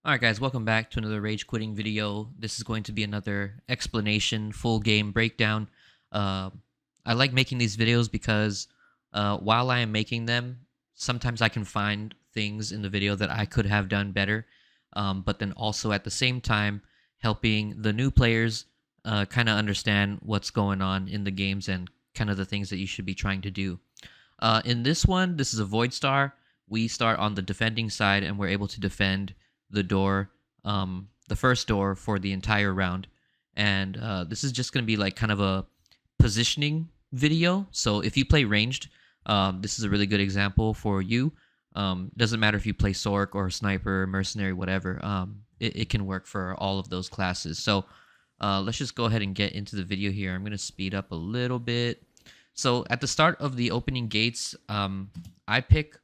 Alright guys, welcome back to another rage quitting video. This is going to be another explanation, full game breakdown. Uh, I like making these videos because while I am making them, sometimes I can find things in the video that I could have done better, but then also at the same time helping the new players kind of understand what's going on in the games and kind of the things that you should be trying to do. In this one, this is a Voidstar. We start on the defending side and we're able to defend the door, the first door for the entire round. And this is just going to be like kind of a positioning video. So if you play ranged, this is a really good example for you. Doesn't matter if you play Sorc or Sniper, Mercenary, whatever. It can work for all of those classes. So let's just go ahead and get into the video here. I'm going to speed up a little bit. So at the start of the opening gates, I pick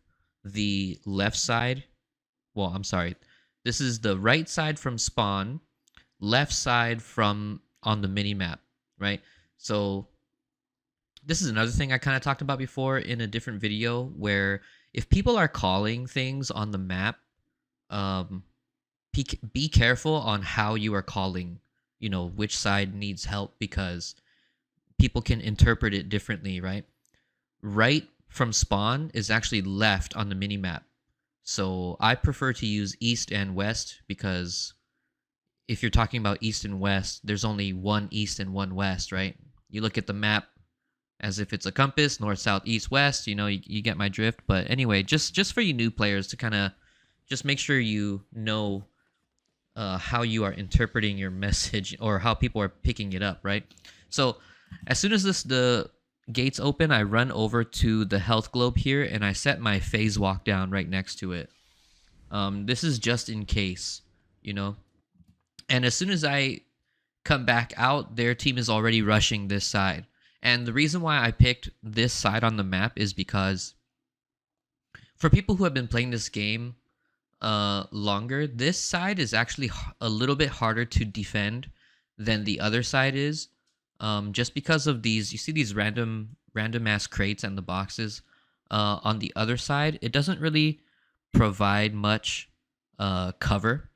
the left side. Well, I'm sorry. This is the right side from spawn, left side from on the mini map, right? So this is another thing I kind of talked about before in a different video where if people are calling things on the map, be careful on how you are calling, which side needs help because people can interpret it differently, right? Right from spawn is actually left on the mini map. So I prefer to use east and west because if you're talking about east and west, there's only one east and one west, right? You look at the map as if it's a compass, north, south, east, west, you get my drift. But anyway, just for you new players to kind of just make sure you know how you are interpreting your message or how people are picking it up, right? So as soon as the gates open, I run over to the health globe here and I set my phase walk down right next to it. This is just in case, And as soon as I come back out, their team is already rushing this side. And the reason why I picked this side on the map is because for people who have been playing this game longer, this side is actually a little bit harder to defend than the other side is. Just because of these, you see these random ass crates and the boxes on the other side, it doesn't really provide much cover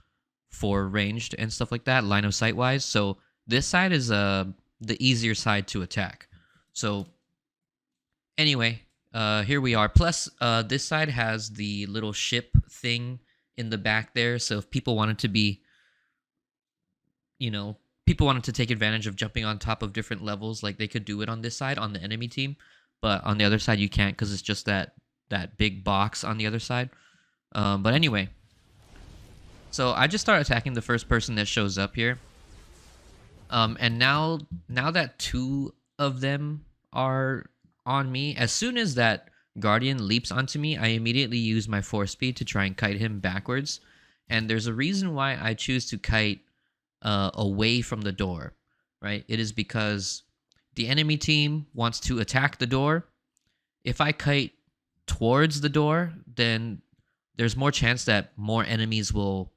for ranged and stuff like that, line of sight wise. So this side is the easier side to attack. So anyway, here we are. Plus, this side has the little ship thing in the back there. So if people wanted to be, people wanted to take advantage of jumping on top of different levels, like they could do it on this side on the enemy team, but on the other side you can't because it's just that big box on the other side. But anyway, so I just start attacking the first person that shows up here. And now that two of them are on me, as soon as that guardian leaps onto me, I immediately use my force speed to try and kite him backwards. And there's a reason why I choose to kite away from the door, right? It is because the enemy team wants to attack the door. If I kite towards the door, then there's more chance that more enemies will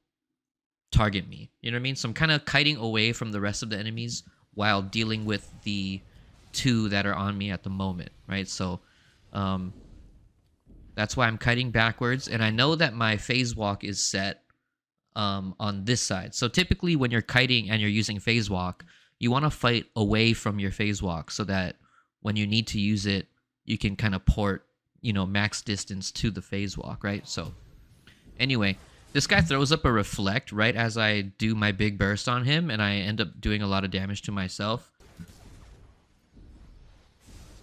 target me. You know what I mean? So I'm kind of kiting away from the rest of the enemies while dealing with the two that are on me at the moment, right? So that's why I'm kiting backwards. And I know that my phase walk is set on this side. So typically when you're kiting and you're using phase walk, you want to fight away from your phase walk so that when you need to use it, you can kind of port, max distance to the phase walk, right? So anyway, this guy throws up a reflect right as I do my big burst on him, and I end up doing a lot of damage to myself.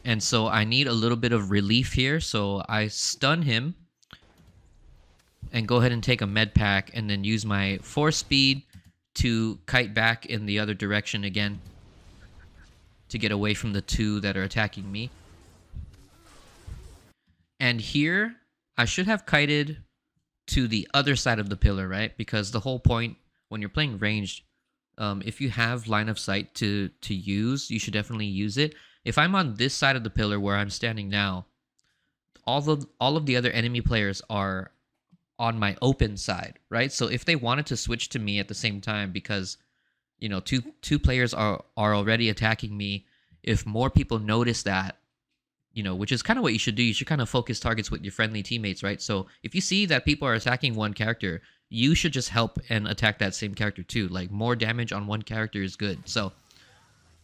And so I need a little bit of relief here, so I stun him and go ahead and take a med pack and then use my force speed to kite back in the other direction again to get away from the two that are attacking me. And here, I should have kited to the other side of the pillar, right? Because the whole point when you're playing ranged, if you have line of sight to use, you should definitely use it. If I'm on this side of the pillar where I'm standing now, all of the other enemy players are on my open side, right? So if they wanted to switch to me at the same time because, two players are already attacking me, if more people notice that, which is kind of what you should do, you should kind of focus targets with your friendly teammates, right? So if you see that people are attacking one character, you should just help and attack that same character too. Like, more damage on one character is good. So,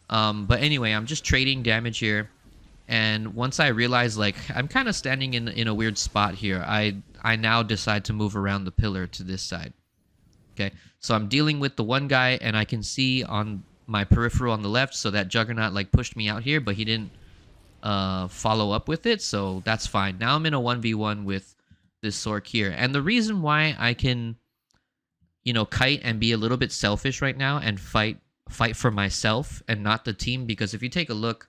but anyway, I'm just trading damage here. And once I realize, like, I'm kind of standing in a weird spot here, I now decide to move around the pillar to this side. Okay, so I'm dealing with the one guy, and I can see on my peripheral on the left, so that Juggernaut, like, pushed me out here, but he didn't follow up with it, so that's fine. Now I'm in a 1v1 with this Sorc here. And the reason why I can, you know, kite and be a little bit selfish right now and fight for myself and not the team, because if you take a look,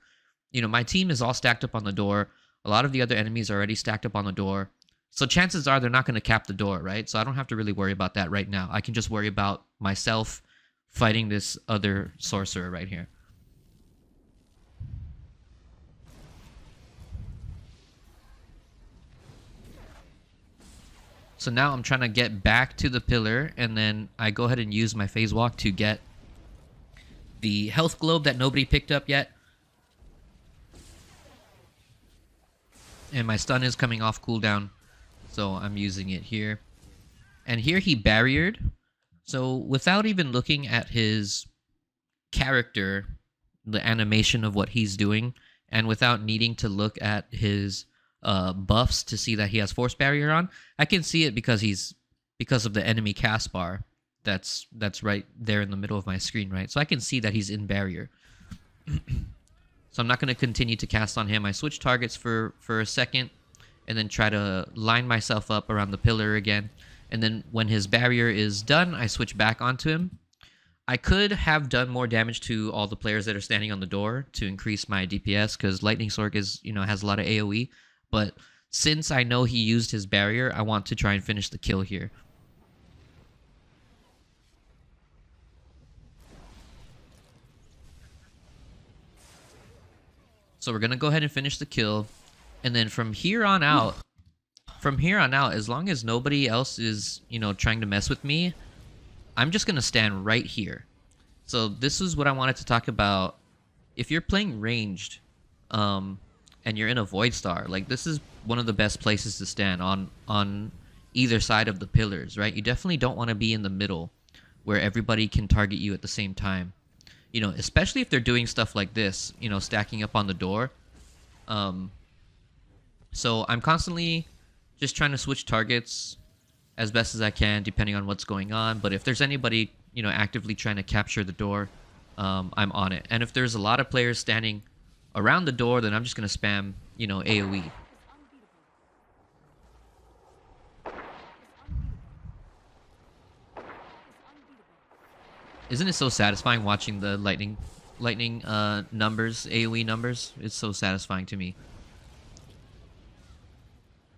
you know, my team is all stacked up on the door. A lot of the other enemies are already stacked up on the door. So chances are they're not going to cap the door, right? So I don't have to really worry about that right now. I can just worry about myself fighting this other sorcerer right here. So now I'm trying to get back to the pillar, and then I go ahead and use my phase walk to get the health globe that nobody picked up yet. And my stun is coming off cooldown, so I'm using it here. And here he barriered. So without even looking at his character, the animation of what he's doing, and without needing to look at his buffs to see that he has force barrier on, I can see it because of the enemy cast bar that's right there in the middle of my screen, right? So I can see that he's in barrier. So I'm not going to continue to cast on him. I switch targets for a second, and then try to line myself up around the pillar again. And then when his barrier is done, I switch back onto him. I could have done more damage to all the players that are standing on the door to increase my DPS, because Lightning Sorc is, you know, has a lot of AoE. But since I know he used his barrier, I want to try and finish the kill here. So we're going to go ahead and finish the kill. And then from here on out, as long as nobody else is, you know, trying to mess with me, I'm just going to stand right here. So this is what I wanted to talk about. If you're playing ranged, and you're in a Voidstar, like, this is one of the best places to stand on either side of the pillars, right? You definitely don't want to be in the middle where everybody can target you at the same time. You know, especially if they're doing stuff like this, you know, stacking up on the door. So I'm constantly just trying to switch targets as best as I can, depending on what's going on. But if there's anybody, you know, actively trying to capture the door, I'm on it. And if there's a lot of players standing around the door, then I'm just going to spam, you know, AoE. Isn't it so satisfying watching the lightning numbers, AoE numbers? It's so satisfying to me.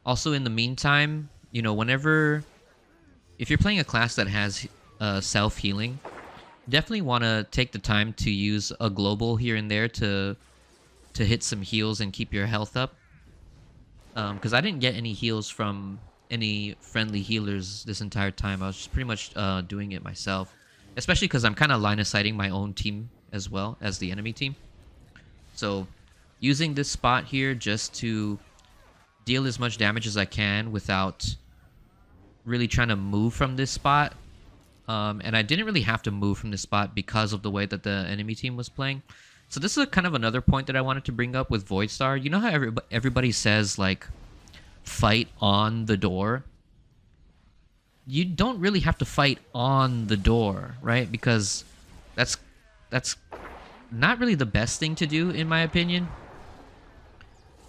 Also, in the meantime, you know, if you're playing a class that has self-healing, definitely want to take the time to use a global here and there to hit some heals and keep your health up. Because I didn't get any heals from any friendly healers this entire time. I was just pretty much doing it myself. Especially because I'm kind of line-of-sighting my own team as well as the enemy team. So using this spot here just to deal as much damage as I can without really trying to move from this spot. And I didn't really have to move from this spot because of the way that the enemy team was playing. So this is kind of another point that I wanted to bring up with Voidstar. You know how everybody says, like, fight on the door? You don't really have to fight on the door, right? Because that's not really the best thing to do, in my opinion.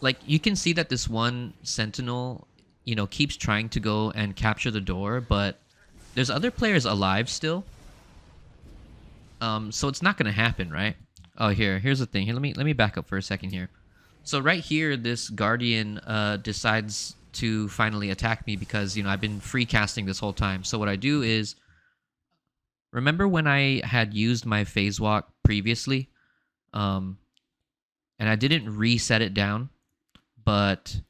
Like, you can see that this one sentinel, you know, keeps trying to go and capture the door, but there's other players alive still. So it's not gonna happen, right? Oh, here's the thing. Here, let me back up for a second here. So right here, this Guardian decides to finally attack me because, you know, I've been free casting this whole time. So what I do is, remember when I had used my phase walk previously, and I didn't reset it down, but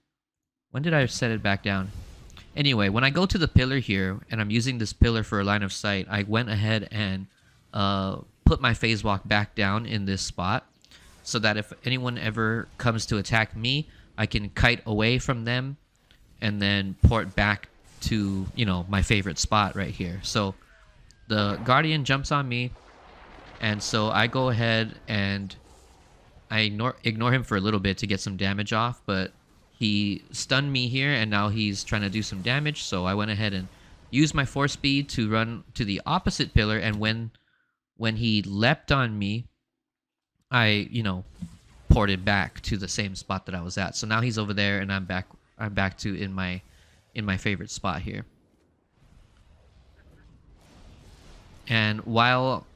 when did I set it back down? Anyway, when I go to the pillar here and I'm using this pillar for a line of sight, I went ahead and put my phase walk back down in this spot so that if anyone ever comes to attack me, I can kite away from them and then port back to, you know, my favorite spot right here. So the Guardian jumps on me, and so I go ahead and I ignore him for a little bit to get some damage off, but he stunned me here, and now he's trying to do some damage, so I went ahead and used my force speed to run to the opposite pillar, and when he leapt on me, I, you know, ported back to the same spot that I was at. So now he's over there, and I'm back to in my favorite spot here. And while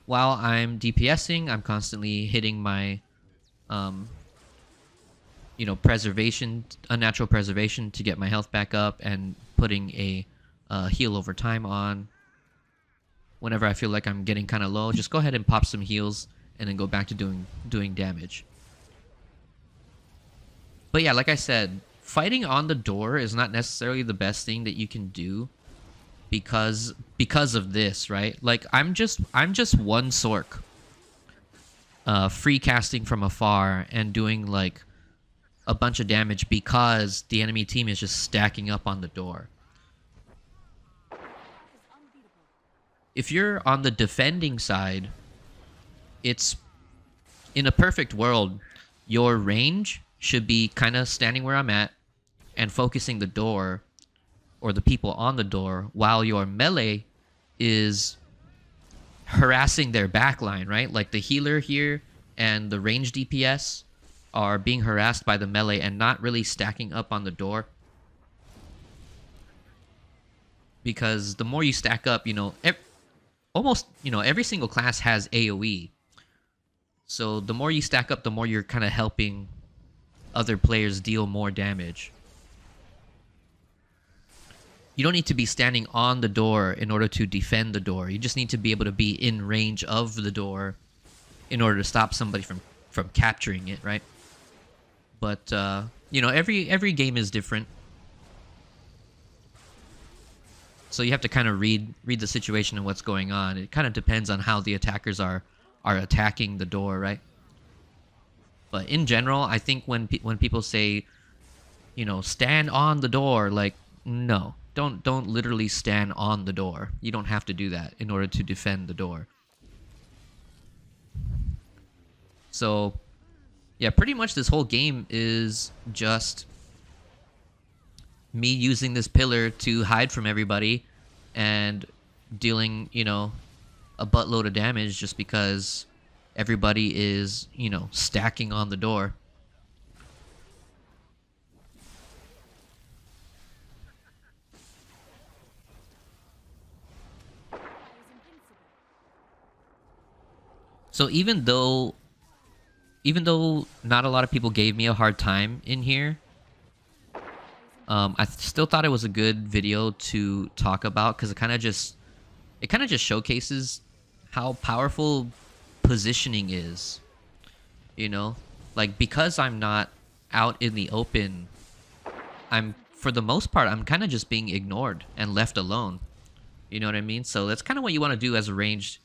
I'm DPSing, I'm constantly hitting my you know, preservation, unnatural preservation to get my health back up, and putting a heal over time on. Whenever I feel like I'm getting kind of low, just go ahead and pop some heals and then go back to doing damage. But yeah, like I said, fighting on the door is not necessarily the best thing that you can do because of this, right? Like I'm just one Sorc, free casting from afar and doing like a bunch of damage because the enemy team is just stacking up on the door. If you're on the defending side, it's in a perfect world, your range should be kind of standing where I'm at and focusing the door or the people on the door, while your melee is harassing their backline, right? Like the healer here and the range DPS are being harassed by the melee and not really stacking up on the door. Because the more you stack up, you know, almost, you know, every single class has AoE. So the more you stack up, the more you're kind of helping other players deal more damage. You don't need to be standing on the door in order to defend the door. You just need to be able to be in range of the door in order to stop somebody from capturing it, right? But you know, every game is different. So you have to kind of read the situation and what's going on. It kind of depends on how the attackers are attacking the door, right? But in general, I think when people say, you know, stand on the door, like, no, don't literally stand on the door. You don't have to do that in order to defend the door. So yeah, pretty much this whole game is just me using this pillar to hide from everybody and dealing, you know, a buttload of damage just because everybody is, you know, stacking on the door. So even though not a lot of people gave me a hard time in here, I still thought it was a good video to talk about because it kind of just showcases how powerful positioning is. You know, like, because I'm not out in the open, for the most part I'm kind of just being ignored and left alone. You know what I mean? So that's kind of what you want to do as a ranged,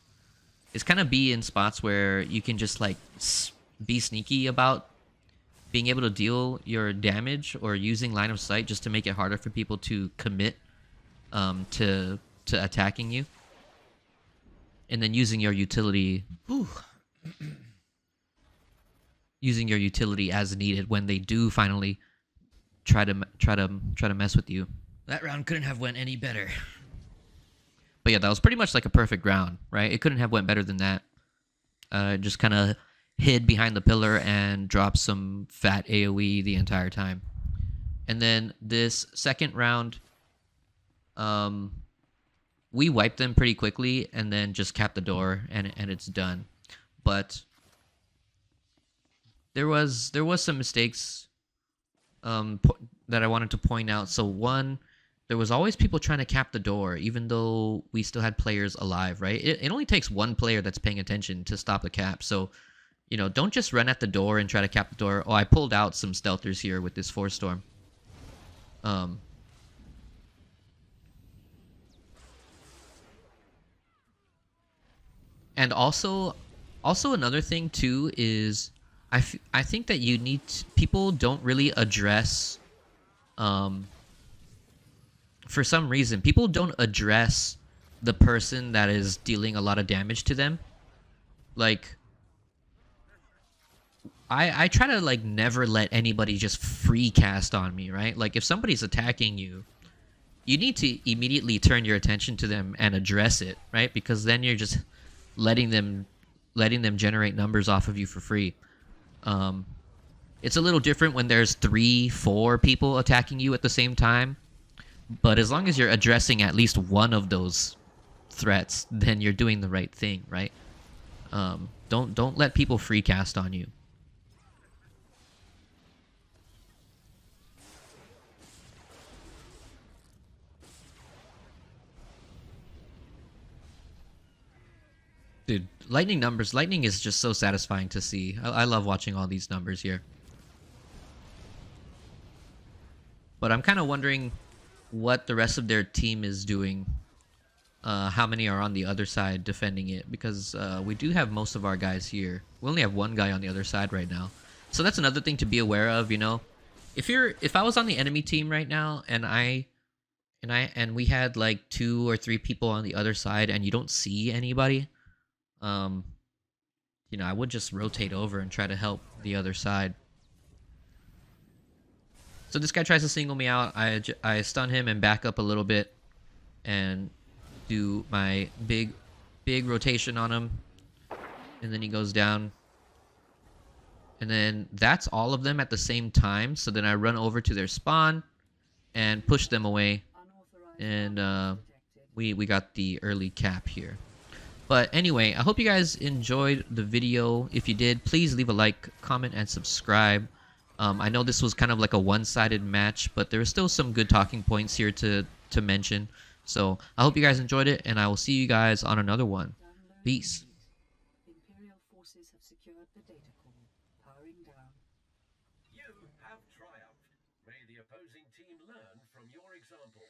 is kind of be in spots where you can just like be sneaky about being able to deal your damage or using line of sight just to make it harder for people to commit to attacking you, and then using your utility using your utility as needed when they do finally try to mess with you. That round couldn't have went any better. But yeah, that was pretty much like a perfect round, right? It couldn't have went better than that. Just kind of hid behind the pillar and dropped some fat AoE the entire time. And then this second round, we wiped them pretty quickly and then just capped the door, and it's done. But there was some mistakes that I wanted to point out. So one, there was always people trying to cap the door, even though we still had players alive, right? It only takes one player that's paying attention to stop a cap. So, you know, don't just run at the door and try to cap the door. Oh, I pulled out some stealthers here with this Force Storm. And also another thing too is I think that people don't really address for some reason, people don't address the person that is dealing a lot of damage to them. Like, I try to like never let anybody just free cast on me, right? Like if somebody's attacking you, you need to immediately turn your attention to them and address it, right? Because then you're just letting them generate numbers off of you for free. Um, it's a little different when there's 3, 4 people attacking you at the same time. But as long as you're addressing at least one of those threats, then you're doing the right thing, right? Don't let people free cast on you. Dude, lightning is just so satisfying to see. I love watching all these numbers here. But I'm kind of wondering what the rest of their team is doing. How many are on the other side defending it? Because we do have most of our guys here. We only have one guy on the other side right now. So that's another thing to be aware of, you know. If I was on the enemy team right now and we had like 2 or 3 people on the other side and you don't see anybody, um, you know, I would just rotate over and try to help the other side. So this guy tries to single me out. I stun him and back up a little bit and do my big rotation on him. And then he goes down. And then that's all of them at the same time. So then I run over to their spawn and push them away. And we got the early cap here. But anyway, I hope you guys enjoyed the video. If you did, please leave a like, comment, and subscribe. I know this was kind of like a one-sided match, but there are still some good talking points here to mention. So I hope you guys enjoyed it, and I will see you guys on another one. Peace. Imperial forces have secured the data core. Powering down. You have triumphed. May the opposing team learn from your example.